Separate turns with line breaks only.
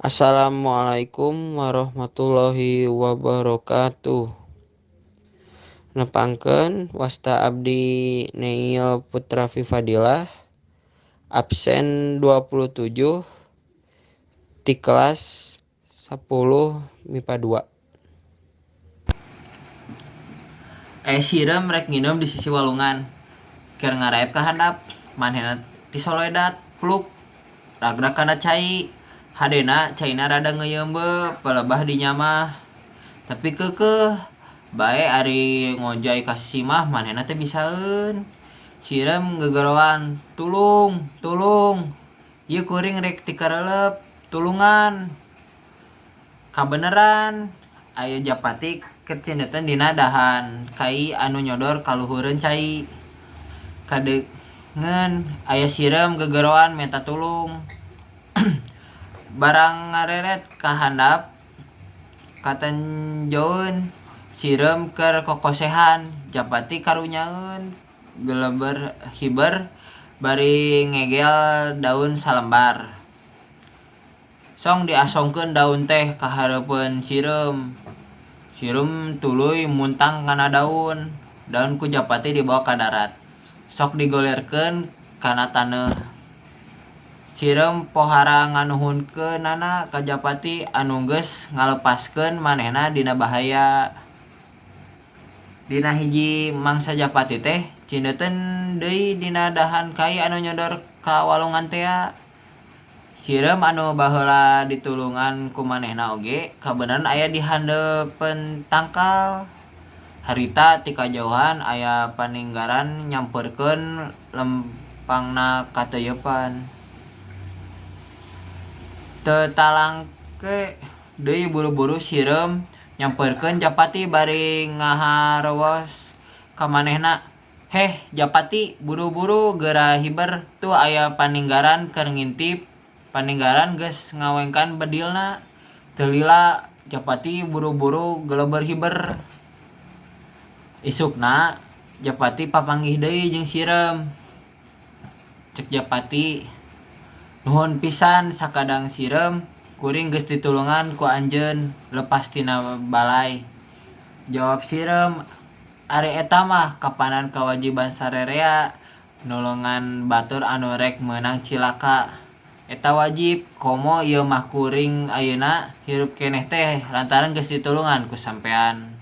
Assalamualaikum warahmatullahi wabarakatuh. Nepangkeun wasta abdi Neil Putra Vivadilah, absen 27 di kelas 10 MIPA 2.
Sireum rek nginum di sisi walungan. Keur ngaraep ka handap, manehna ti Soledad, pluk. Ragrag kana cai. Hadena caina rada ngeuyeumbe, palebah dinya mah. Tapi keukeuh, bae ari ngojay ka simah manehna teh bisaeun. Sireum gegeroan, "Tulung, tulung. Ieu kuring rek ti kareuleup, tulungan." Kabeneran, aya japati keur cindeuten dina dahan kai anu nyodor ka luhureun cai. Kadeungeun aya sireum gegeroan menta tulung. Barang ngareret ka handap katenjoeun sireum keur kokosehan, japati karunyaeun geleber hiber bari ngegel daun salembar. Song diasongkeun daun teh ka hareupeun sireum. Sireum tuluy muntang kana daun. Daun ku japati dibawa ka darat. Sok digolerkeun kana taneuh. Sireum pohara nganuhunkeunana ka japati anu geus ngalepaskeun manehna dina bahaya. Dina hiji mangsa japati teh cindeuten deui dina dahan kai anu nyodor ka walungan tea. Sireum anu baheula ditulungan ku manehna oge kabeneran aya di handeupeun tangkal. Harita ti kajauhan aya paninggaran nyampeurkeun lempangna kateuyepan. Teu talangke deui buru-buru sireum nyampeurkeun japati bari ngahareuos ka manehna. "Heh Japati, buru-buru geura hiber tuh aya paninggaran keur ngintip." Paninggaran geus ngawengkan bedilna. Teu lila Japati buru-buru geleber hiber. Isukna Japati papanggih deui jeung sireum. Cek Japati, "Nuhun pisan sakadang sireum, kuring geus ditulungan ku anjeun lepas tina balai." Jawab sireum, "Ari eta mah kapanan kawajiban sarerea nulungan batur anu rek meunang cilaka. Eta wajib, komo ieu mah kuring ayeuna hirup keneh teh lantaran geus ditulungan ku sampean."